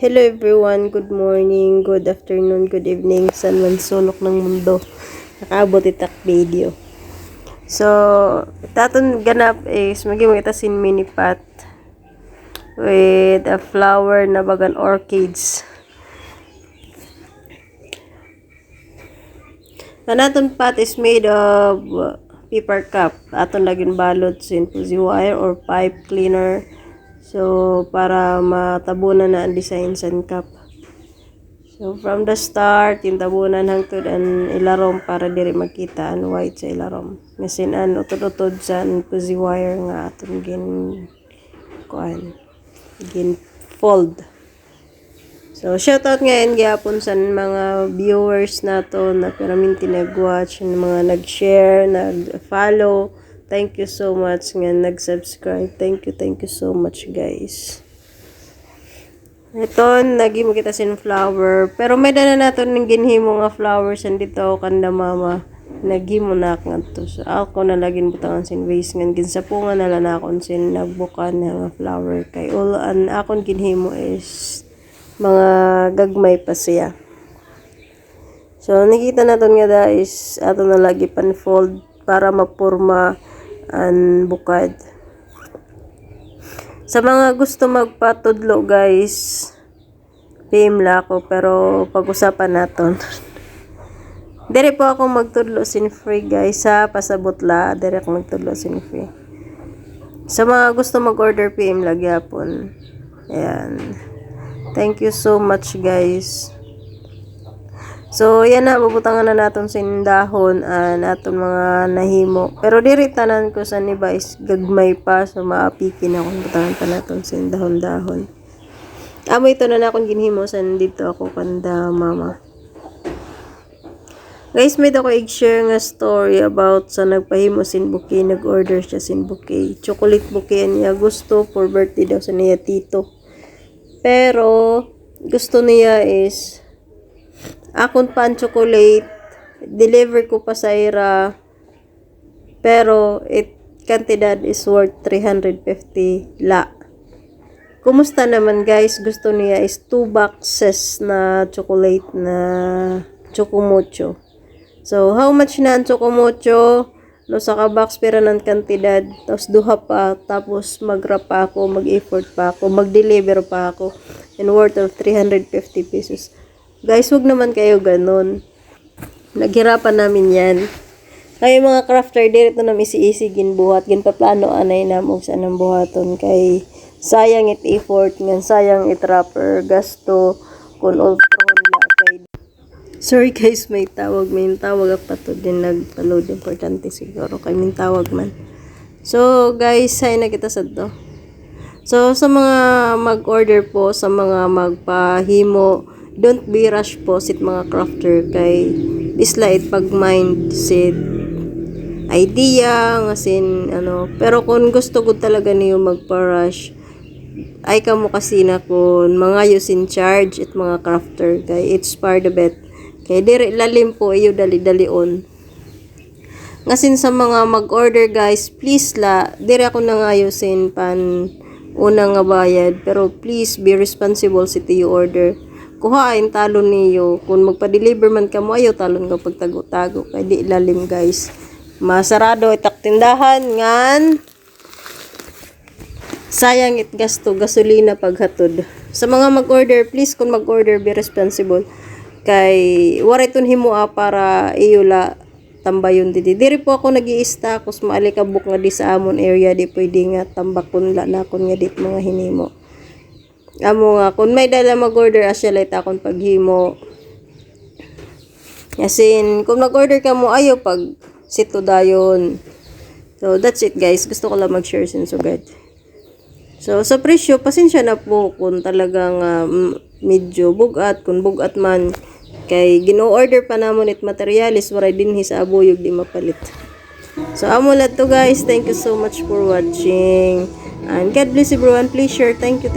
Hello everyone, good morning, good afternoon, good evening, saan man sulok ng mundo nakaabot itak video. So, taton ganap is maging kita sin mini pot with a flower na bagan orchids. Anaton pot is made of paper cup. Aton laging balot sin fuzzy wire or pipe cleaner. So, para matabunan na ang design sa cup. So, from the start, yung tabunan hangtod ang ilarom para diri makita ang white sa ilarom. Ngasin ang utod-utod sa fuzzy wire nga atong gin fold. So, shoutout ngayon gyapon sa mga viewers nato na piraminti nag-watch, mga nag-share, nag-follow. Thank you so much nga nag-subscribe. Thank you so much guys. Ito, nagimo kita sin flower. Pero may dala nato ng ginhimo nga flowers andito kanda mama. Naghimo na ako to. So, ako na laging butangan sin vase nga ginsapungan na lang akon sin nagbukan nga flower kay all an akon ginhimo is mga gagmay pa siya. So, nakita natin nga da is ato na lagi pan-fold para mapurma ang bukad. Sa mga gusto magpatudlo guys, PM la ako pero pag-usapan naton. Dire po ako magtudlo sin free guys ha, pasabot la, dire ako magtudlo sin free. Sa mga gusto mag-order PM la gyapon. Ayan. Thank you so much guys. So, yan na, bubutangan na natin sin dahon naton mga nahimo. Pero diri tanan ko sa niba is gagmay pa. So, maapikin ako. Butangan pa natin sin dahon-dahon. Amo ito na akong ginhimo sa dito ako kanda mama. Guys, may ako i-share nga story about sa nagpahimo sin bouquet. Nag-order siya sin bouquet. Chocolate bouquet niya. Gusto for birthday daw sa niya tito. Pero, gusto niya is akon pan chocolate, deliver ko pa sa ira, pero kantidad is worth 350 la. Kumusta naman guys? Gusto niya is 2 boxes na chocolate na chocomocho. So, how much na ang chocomocho? No, sa ka-box pera ng kantidad, tapos duha pa, tapos mag-wrap pa ako, mag-effort pa ako, mag-deliver pa ako, and worth of 350 pesos. Guys, wag naman kayo ganun. Naghirapan namin yan. Kayo mga crafter, dito na isi-isi ginbuhat. Ginpaplano anay na mo sa nang buhaton. Kay sayang it effort, ngan sayang it wrapper, gasto, kun ultrohon la. Kay sorry guys, may tawag pa to din nagpa-load. Importante siguro. Kay may tawag man. So guys, say na kita sa to. So sa mga mag-order po, sa mga magpahimo, don't be rush po sit mga crafter kay dislike pag mindset idea ngasin pero kung gusto ko talaga niyo magpa-rush ay kamo kasi na kun mga yus in charge at mga crafter kay it's part of it kay dire lalim po iyo dali-dali on ngasin sa mga mag-order guys please la dire ako na ngayusin pan una nga bayad pero please be responsible sa tiyo order kuhain talon niyo kung magpa-deliver man ka mo ayo talon ka pagtago-tago kay di lalim guys masarado itak tindahan ngan sayang it gasto gasolina paghatod sa mga mag-order please kung mag-order be responsible kay wariton himoa para iyo la tambayon diri po ako nag-i-stock kus maalikabok nga di sa amon area di pwede nga tambakon la na kon nga dit mga hinimo. Amo nga, kung may dala mag-order asya light akong paghimo. Yasin, kung mag-order ka mo, ayaw pag sito dayon. So, that's it guys. Gusto ko lang mag-share sinsugad. So, sa presyo, pasensya na po kung talagang medyo bugat. Kung bugat man, kay gino-order pa namon it materialis, waray din sa abuyog di mapalit. So, amo lang to guys. Thank you so much for watching. And God bless everyone. Please share. Thank you.